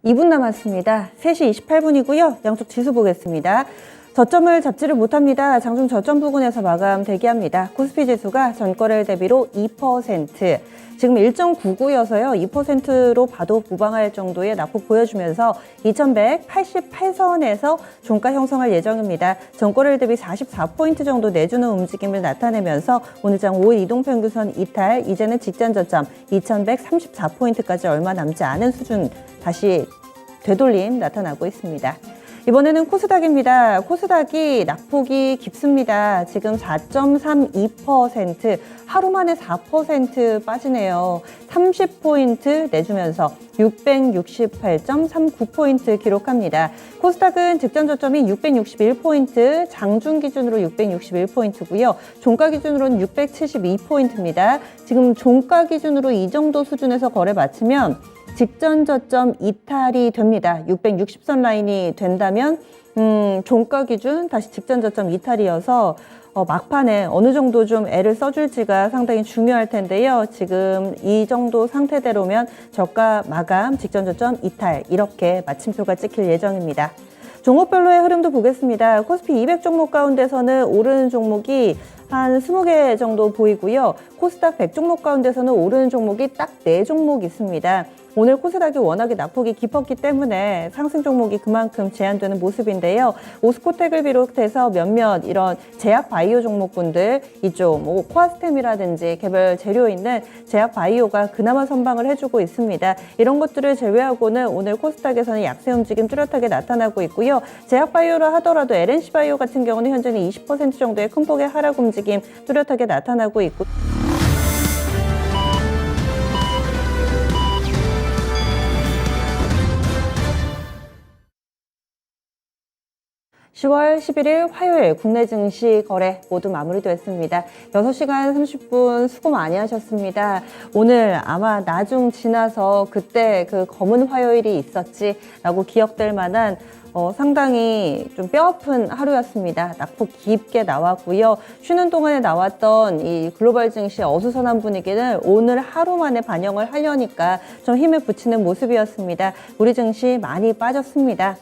2분 남았습니다. 3시 28분이고요. 양쪽 지수 보겠습니다. 저점을 잡지를 못합니다. 장중 저점 부근에서 마감 대기합니다. 코스피 지수가 전거래일 대비로 2%, 지금 1.99여서요. 2%로 봐도 무방할 정도의 낙폭 보여주면서 2188선에서 종가 형성할 예정입니다. 전거래일 대비 44포인트 정도 내주는 움직임을 나타내면서 오늘장 5일 이동평균선 이탈, 이제는 직전 저점 2134포인트까지 얼마 남지 않은 수준 다시 되돌림 나타나고 있습니다. 이번에는 코스닥입니다. 코스닥이 낙폭이 깊습니다. 지금 4.32%, 하루 만에 4% 빠지네요. 30포인트 내주면서 668.39포인트 기록합니다. 코스닥은 직전 저점이 661포인트, 장중 기준으로 661포인트고요. 종가 기준으로는 672포인트입니다. 지금 종가 기준으로 이 정도 수준에서 거래 마치면 직전 저점 이탈이 됩니다. 660선 라인이 된다면 종가 기준 다시 직전 저점 이탈이어서 막판에 어느 정도 좀 애를 써줄지가 상당히 중요할 텐데요. 지금 이 정도 상태대로면 저가 마감, 직전 저점 이탈 이렇게 마침표가 찍힐 예정입니다. 종목별로의 흐름도 보겠습니다. 코스피 200 종목 가운데서는 오르는 종목이 한 20개 정도 보이고요. 코스닥 100 종목 가운데서는 오르는 종목이 딱 4종목 있습니다. 오늘 코스닥이 워낙에 낙폭이 깊었기 때문에 상승 종목이 그만큼 제한되는 모습인데요. 오스코텍을 비롯해서 몇몇 이런 제약 바이오 종목군들, 이쪽 뭐 코아스템이라든지 개별 재료 있는 제약 바이오가 그나마 선방을 해주고 있습니다. 이런 것들을 제외하고는 오늘 코스닥에서는 약세 움직임 뚜렷하게 나타나고 있고요. 제약 바이오라 하더라도 LNC 바이오 같은 경우는 현재는 20% 정도의 큰 폭의 하락 움직임 뚜렷하게 나타나고 있고. 10월 11일 화요일 국내 증시 거래 모두 마무리됐습니다. 6시간 30분 수고 많이 하셨습니다. 오늘 아마 나중 지나서 그때 그 검은 화요일이 있었지라고 기억될 만한 상당히 좀 뼈아픈 하루였습니다. 낙폭 깊게 나왔고요. 쉬는 동안에 나왔던 이 글로벌 증시 어수선한 분위기는 오늘 하루 만에 반영을 하려니까 좀 힘을 붙이는 모습이었습니다. 우리 증시 많이 빠졌습니다.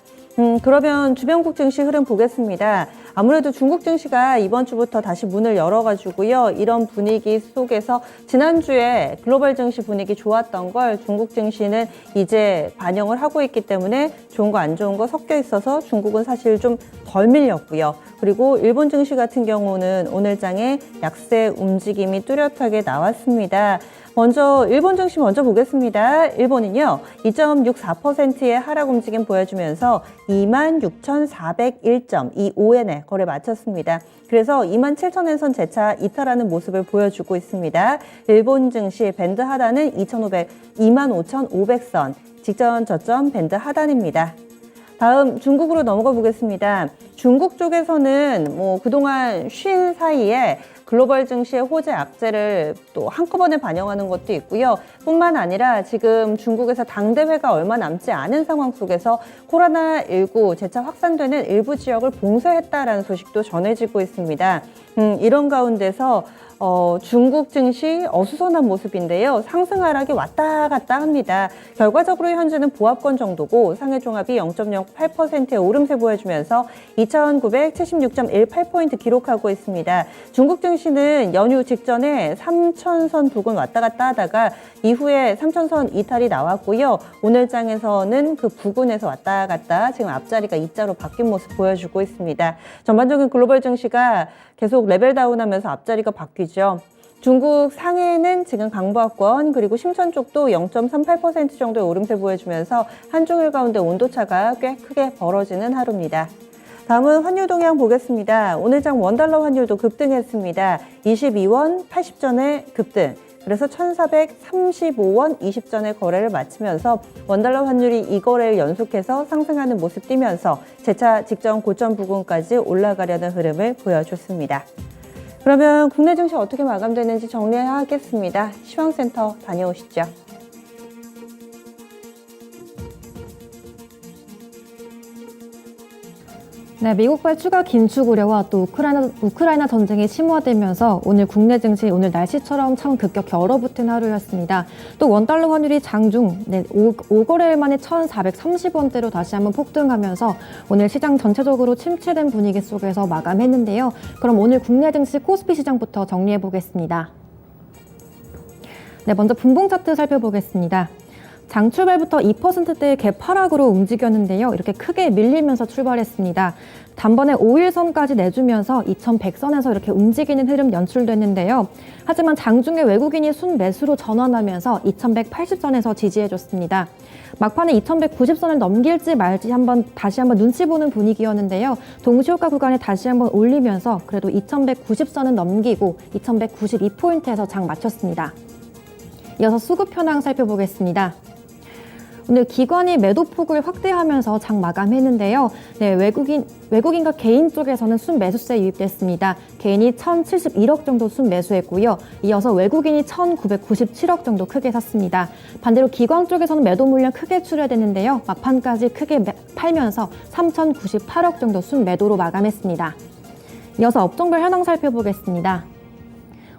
그러면 주변국 증시 흐름 보겠습니다. 아무래도 중국 증시가 이번 주부터 다시 문을 열어가지고요. 이런 분위기 속에서 지난주에 글로벌 증시 분위기 좋았던 걸 중국 증시는 이제 반영을 하고 있기 때문에 좋은 거 안 좋은 거 섞여 있어서 중국은 사실 좀 덜 밀렸고요. 그리고 일본 증시 같은 경우는 오늘장에 약세 움직임이 뚜렷하게 나왔습니다. 먼저 일본 증시 먼저 보겠습니다. 일본은요 2.64%의 하락 움직임 보여주면서 26,401.25엔에 거래 마쳤습니다. 그래서 27,000엔 재차 이탈하는 모습을 보여주고 있습니다. 일본 증시 밴드 하단은 25,500선, 직전 저점 밴드 하단입니다. 다음 중국으로 넘어가 보겠습니다. 중국 쪽에서는 뭐 그동안 쉰 사이에 글로벌 증시의 호재 악재를 또 한꺼번에 반영하는 것도 있고요. 뿐만 아니라 지금 중국에서 당대회가 얼마 남지 않은 상황 속에서 코로나19 재차 확산되는 일부 지역을 봉쇄했다라는 소식도 전해지고 있습니다. 이런 가운데서 중국 증시 어수선한 모습인데요. 상승 하락이 왔다 갔다 합니다. 결과적으로 현재는 보합권 정도고 상해 종합이 0.08%의 오름세 보여주면서 2,976.18포인트 기록하고 있습니다. 중국 증시는 연휴 직전에 3,000선 부근 왔다 갔다 하다가 이후에 3,000선 이탈이 나왔고요. 오늘장에서는 그 부근에서 왔다 갔다 지금 앞자리가 이자로 바뀐 모습 보여주고 있습니다. 전반적인 글로벌 증시가 계속 레벨 다운하면서 앞자리가 바뀌죠. 중국 상해는 지금 강보합권 그리고 심천 쪽도 0.38% 정도의 오름세 보여주면서 한중일 가운데 온도차가 꽤 크게 벌어지는 하루입니다. 다음은 환율 동향 보겠습니다. 오늘장 원달러 환율도 급등했습니다. 22원 80전에 급등. 그래서 1,435원 20전에 거래를 마치면서 원달러 환율이 이 거래를 연속해서 상승하는 모습 띄면서 재차 직전 고점 부근까지 올라가려는 흐름을 보여줬습니다. 그러면 국내 증시 어떻게 마감되는지 정리하겠습니다. 시황센터 다녀오시죠. 네, 미국발 추가 긴축 우려와 또 우크라이나 전쟁이 심화되면서 오늘 국내 증시 오늘 날씨처럼 참 급격히 얼어붙은 하루였습니다. 또 원달러 환율이 장중 5거래일 만에 1,430원대로 다시 한번 폭등하면서 오늘 시장 전체적으로 침체된 분위기 속에서 마감했는데요. 그럼 오늘 국내 증시 코스피 시장부터 정리해 보겠습니다. 네, 먼저 분봉 차트 살펴보겠습니다. 장 출발부터 2%대의 갭 하락으로 움직였는데요. 이렇게 크게 밀리면서 출발했습니다. 단번에 5일선까지 내주면서 2100선에서 이렇게 움직이는 흐름 연출됐는데요. 하지만 장중에 외국인이 순매수로 전환하면서 2180선에서 지지해줬습니다. 막판에 2190선을 넘길지 말지 다시 한번 눈치 보는 분위기였는데요. 동시효과 구간에 다시 한번 올리면서 그래도 2190선은 넘기고 2192포인트에서 장 마쳤습니다. 이어서 수급 현황 살펴보겠습니다. 오늘 기관이 매도폭을 확대하면서 장 마감했는데요. 네, 외국인과 개인 쪽에서는 순매수세 유입됐습니다. 개인이 1,071억 정도 순매수했고요. 이어서 외국인이 1,997억 정도 크게 샀습니다. 반대로 기관 쪽에서는 매도 물량 크게 출회됐는데요. 막판까지 크게 팔면서 3,098억 정도 순매도로 마감했습니다. 이어서 업종별 현황 살펴보겠습니다.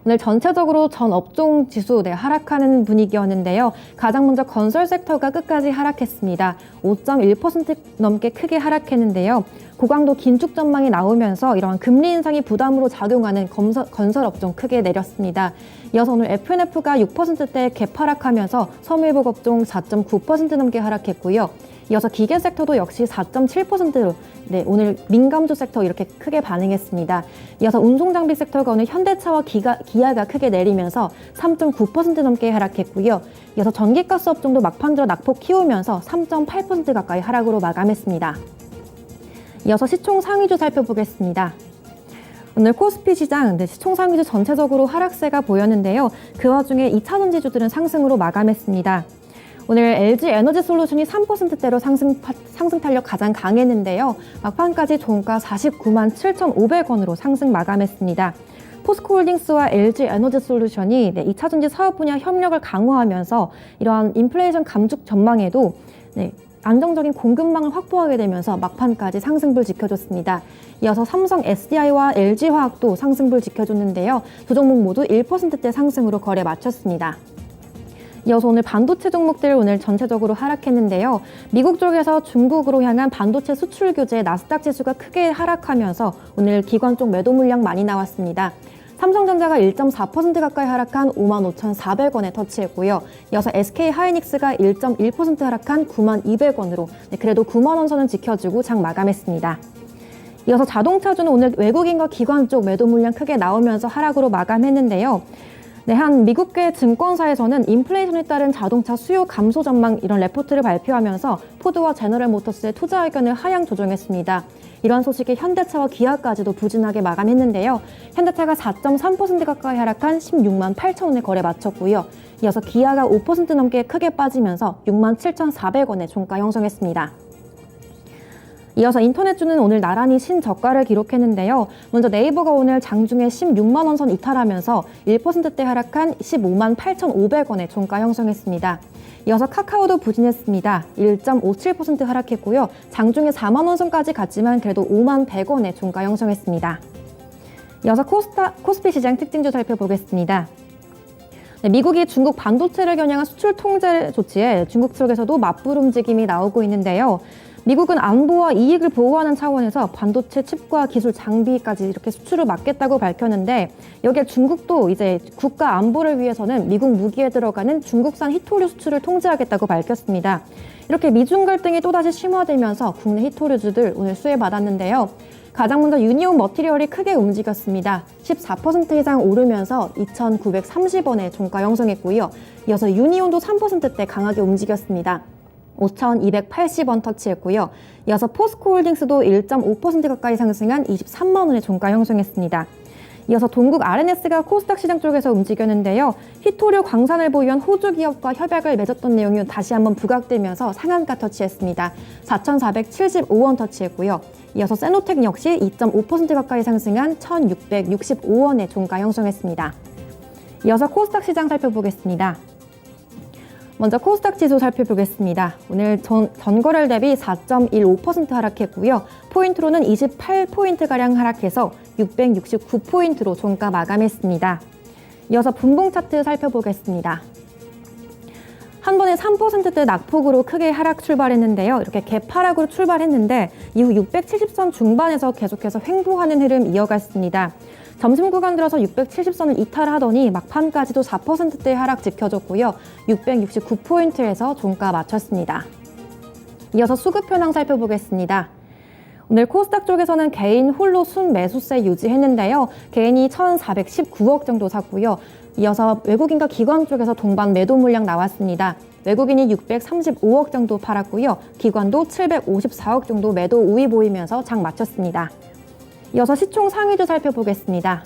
오늘 전체적으로 전 업종 지수 하락하는 분위기였는데요. 가장 먼저 건설 섹터가 끝까지 하락했습니다. 5.1% 넘게 크게 하락했는데요. 고강도 긴축 전망이 나오면서 이러한 금리 인상이 부담으로 작용하는 건설 업종 크게 내렸습니다. 이어서 오늘 F&F가 6%대 갭 하락하면서 섬유회복 업종 4.9% 넘게 하락했고요. 이어서 기계 섹터도 역시 4.7%로 오늘 민감주 섹터 이렇게 크게 반응했습니다. 이어서 운송장비 섹터가 오늘 현대차와 기아가 크게 내리면서 3.9% 넘게 하락했고요. 이어서 전기가스 업종도 막판 들어 낙폭 키우면서 3.8% 가까이 하락으로 마감했습니다. 이어서 시총 상위주 살펴보겠습니다. 오늘 코스피 시장 시총 상위주 전체적으로 하락세가 보였는데요. 그 와중에 2차전지주들은 상승으로 마감했습니다. 오늘 LG 에너지 솔루션이 3%대로 상승 탄력 가장 강했는데요. 막판까지 종가 49만 7,500원으로 상승 마감했습니다. 포스코홀딩스와 LG 에너지 솔루션이 2차전지 사업 분야 협력을 강화하면서 이러한 인플레이션 감축 전망에도 안정적인 공급망을 확보하게 되면서 막판까지 상승불 지켜줬습니다. 이어서 삼성 SDI와 LG화학도 상승불 지켜줬는데요. 두 종목 모두 1%대 상승으로 거래 마쳤습니다. 이어서 오늘 반도체 종목들 오늘 전체적으로 하락했는데요. 미국 쪽에서 중국으로 향한 반도체 수출 규제 나스닥 지수가 크게 하락하면서 오늘 기관 쪽 매도 물량 많이 나왔습니다. 삼성전자가 1.4% 가까이 하락한 55,400원에 터치했고요. 이어서 SK하이닉스가 1.1% 하락한 92,200원으로 그래도 9만원 선은 지켜주고 장 마감했습니다. 이어서 자동차주는 오늘 외국인과 기관 쪽 매도 물량 크게 나오면서 하락으로 마감했는데요. 한 미국계 증권사에서는 인플레이션에 따른 자동차 수요 감소 전망 이런 레포트를 발표하면서 포드와 제너럴 모터스의 투자 의견을 하향 조정했습니다. 이러한 소식에 현대차와 기아까지도 부진하게 마감했는데요. 현대차가 4.3% 가까이 하락한 16만 8천원에 거래 마쳤고요. 이어서 기아가 5% 넘게 크게 빠지면서 6만 7,400원에 종가 형성했습니다. 이어서 인터넷주는 오늘 나란히 신저가를 기록했는데요. 먼저 네이버가 오늘 장중에 16만원 선 이탈하면서 1%대 하락한 15만 8,500원에 종가 형성했습니다. 이어서 카카오도 부진했습니다. 1.57% 하락했고요. 장중에 4만원 선까지 갔지만 그래도 5만 100원에 종가 형성했습니다. 이어서 코스피 시장 특징주 살펴보겠습니다. 미국이 중국 반도체를 겨냥한 수출 통제 조치에 중국 측에서도 맞불 움직임이 나오고 있는데요. 미국은 안보와 이익을 보호하는 차원에서 반도체 칩과 기술 장비까지 이렇게 수출을 막겠다고 밝혔는데 여기에 중국도 이제 국가 안보를 위해서는 미국 무기에 들어가는 중국산 히토류 수출을 통제하겠다고 밝혔습니다. 이렇게 미중 갈등이 또다시 심화되면서 국내 히토류주들 오늘 수혜받았는데요. 가장 먼저 유니온 머티리얼이 크게 움직였습니다. 14% 이상 오르면서 2,930원에 종가 형성했고요. 이어서 유니온도 3%대 강하게 움직였습니다. 5,280원 터치했고요. 이어서 포스코홀딩스도 1.5% 가까이 상승한 23만 원의 종가 형성했습니다. 이어서 동국 RNS가 코스닥 시장 쪽에서 움직였는데요. 히토류 광산을 보유한 호주 기업과 협약을 맺었던 내용이 다시 한번 부각되면서 상한가 터치했습니다. 4,475원 터치했고요. 이어서 세노텍 역시 2.5% 가까이 상승한 1,665원의 종가 형성했습니다. 이어서 코스닥 시장 살펴보겠습니다. 먼저 코스닥 지수 살펴보겠습니다. 오늘 전거래일 대비 4.15% 하락했고요. 포인트로는 28포인트가량 하락해서 669포인트로 종가 마감했습니다. 이어서 분봉 차트 살펴보겠습니다. 한 번에 3%대 낙폭으로 크게 하락 출발했는데요. 이렇게 갭하락으로 출발했는데 이후 670선 중반에서 계속해서 횡보하는 흐름 이어갔습니다. 점심 구간 들어서 670선을 이탈하더니 막판까지도 4%대 하락 지켜졌고요. 669포인트에서 종가 마쳤습니다. 이어서 수급 현황 살펴보겠습니다. 오늘 코스닥 쪽에서는 개인 홀로 순 매수세 유지했는데요. 개인이 1,419억 정도 샀고요. 이어서 외국인과 기관 쪽에서 동반 매도 물량 나왔습니다. 외국인이 635억 정도 팔았고요. 기관도 754억 정도 매도 우위 보이면서 장 마쳤습니다. 이어서 시총 상위주 살펴보겠습니다.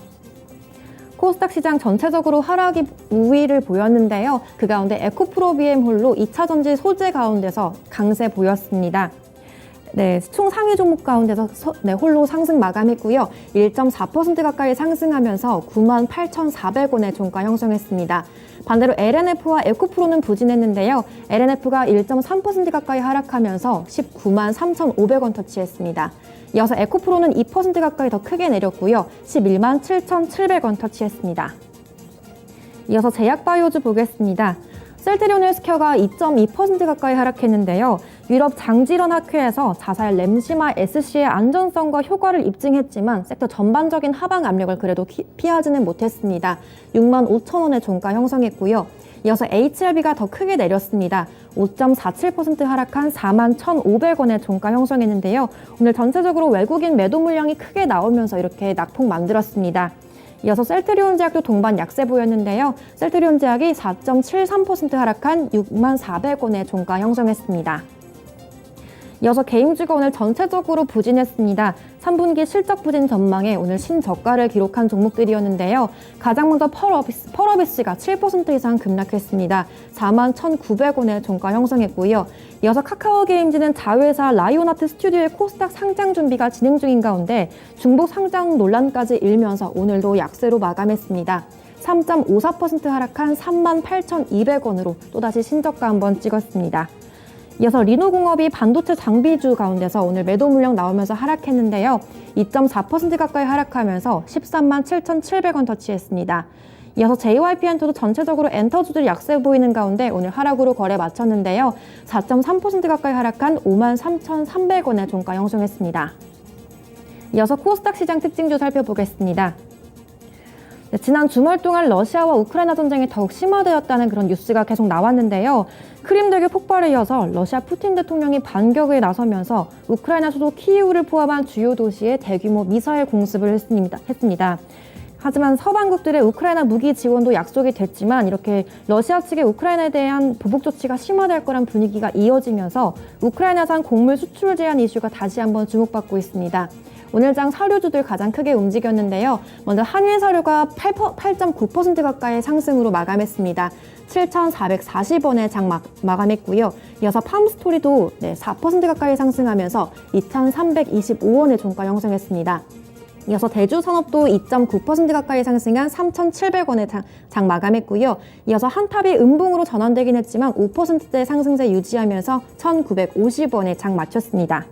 코스닥 시장 전체적으로 하락이 우위를 보였는데요. 그 가운데 에코프로비엠 홀로 2차전지 소재 가운데서 강세 보였습니다. 시총 상위 종목 가운데서 홀로 상승 마감했고요. 1.4% 가까이 상승하면서 98,400원의 종가 형성했습니다. 반대로 LNF와 에코프로는 부진했는데요. LNF가 1.3% 가까이 하락하면서 193,500원 터치했습니다. 이어서 에코프로는 2% 가까이 더 크게 내렸고요. 117,700원 터치했습니다. 이어서 제약바이오주 보겠습니다. 셀트리온 헬스케어가 2.2% 가까이 하락했는데요. 유럽 장질환 학회에서 자사의 램시마 SC의 안전성과 효과를 입증했지만 섹터 전반적인 하방 압력을 그래도 피하지는 못했습니다. 65,000원의 종가 형성했고요. 이어서 HLB가 더 크게 내렸습니다. 5.47% 하락한 41,500원의 종가 형성했는데요. 오늘 전체적으로 외국인 매도 물량이 크게 나오면서 이렇게 낙폭 만들었습니다. 이어서 셀트리온 제약도 동반 약세 보였는데요. 셀트리온 제약이 4.73% 하락한 64,000원의 종가 형성했습니다. 이어서 개인주가 오늘 전체적으로 부진했습니다. 3분기 실적 부진 전망에 오늘 신저가를 기록한 종목들이었는데요. 가장 먼저 펄어비스가 7% 이상 급락했습니다. 41,900원의 종가 형성했고요. 이어서 카카오게임즈는 자회사 라이온하트 스튜디오의 코스닥 상장 준비가 진행 중인 가운데 중복 상장 논란까지 일면서 오늘도 약세로 마감했습니다. 3.54% 하락한 38,200원으로 또다시 신저가 한번 찍었습니다. 이어서 리노공업이 반도체 장비주 가운데서 오늘 매도 물량 나오면서 하락했는데요. 2.4% 가까이 하락하면서 137,700원 터치했습니다. 이어서 JYP엔터도 전체적으로 엔터주들이 약세 보이는 가운데 오늘 하락으로 거래 마쳤는데요. 4.3% 가까이 하락한 53,300원의 종가 형성했습니다. 이어서 코스닥 시장 특징주 살펴보겠습니다. 지난 주말 동안 러시아와 우크라이나 전쟁이 더욱 심화되었다는 그런 뉴스가 계속 나왔는데요. 크림대교 폭발에 이어서 러시아 푸틴 대통령이 반격에 나서면서 우크라이나 수도 키이우를 포함한 주요 도시에 대규모 미사일 공습을 했습니다. 하지만 서방국들의 우크라이나 무기 지원도 약속이 됐지만 이렇게 러시아 측의 우크라이나에 대한 보복 조치가 심화될 거란 분위기가 이어지면서 우크라이나산 곡물 수출 제한 이슈가 다시 한번 주목받고 있습니다. 오늘장 사료주들 가장 크게 움직였는데요. 먼저 한일사료가 8.9% 가까이 상승으로 마감했습니다. 7,440원에 장 마감했고요. 이어서 팜스토리도 4% 가까이 상승하면서 2,325원의 종가 형성했습니다. 이어서 대주산업도 2.9% 가까이 상승한 3,700원에 장 마감했고요. 이어서 한탑이 음봉으로 전환되긴 했지만 5%대 상승세 유지하면서 1,950원에 장 마쳤습니다.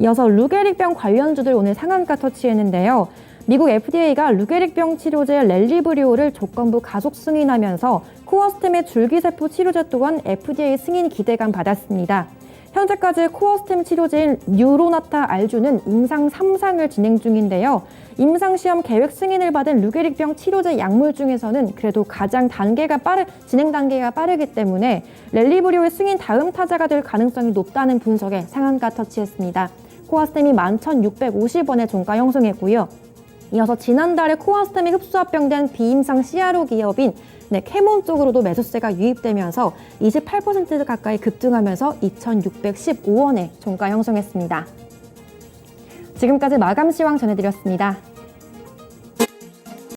이어서 루게릭병 관련주들 오늘 상한가 터치했는데요. 미국 FDA가 루게릭병 치료제 렐리브리오를 조건부 가속 승인하면서 코어스템의 줄기세포 치료제 또한 FDA 승인 기대감 받았습니다. 현재까지 코어스템 치료제인 뉴로나타 R주는 임상 3상을 진행 중인데요. 임상시험 계획 승인을 받은 루게릭병 치료제 약물 중에서는 그래도 가장 진행 단계가 빠르기 때문에 렐리브리오의 승인 다음 타자가 될 가능성이 높다는 분석에 상한가 터치했습니다. 코어스템이 11,650원의 종가 형성했고요. 이어서 지난달에 코어스템이 흡수합병된 비임상 CRO 기업인 캐몬 쪽으로도 매수세가 유입되면서 28% 가까이 급등하면서 2,615원의 종가 형성했습니다. 지금까지 마감 시황 전해드렸습니다.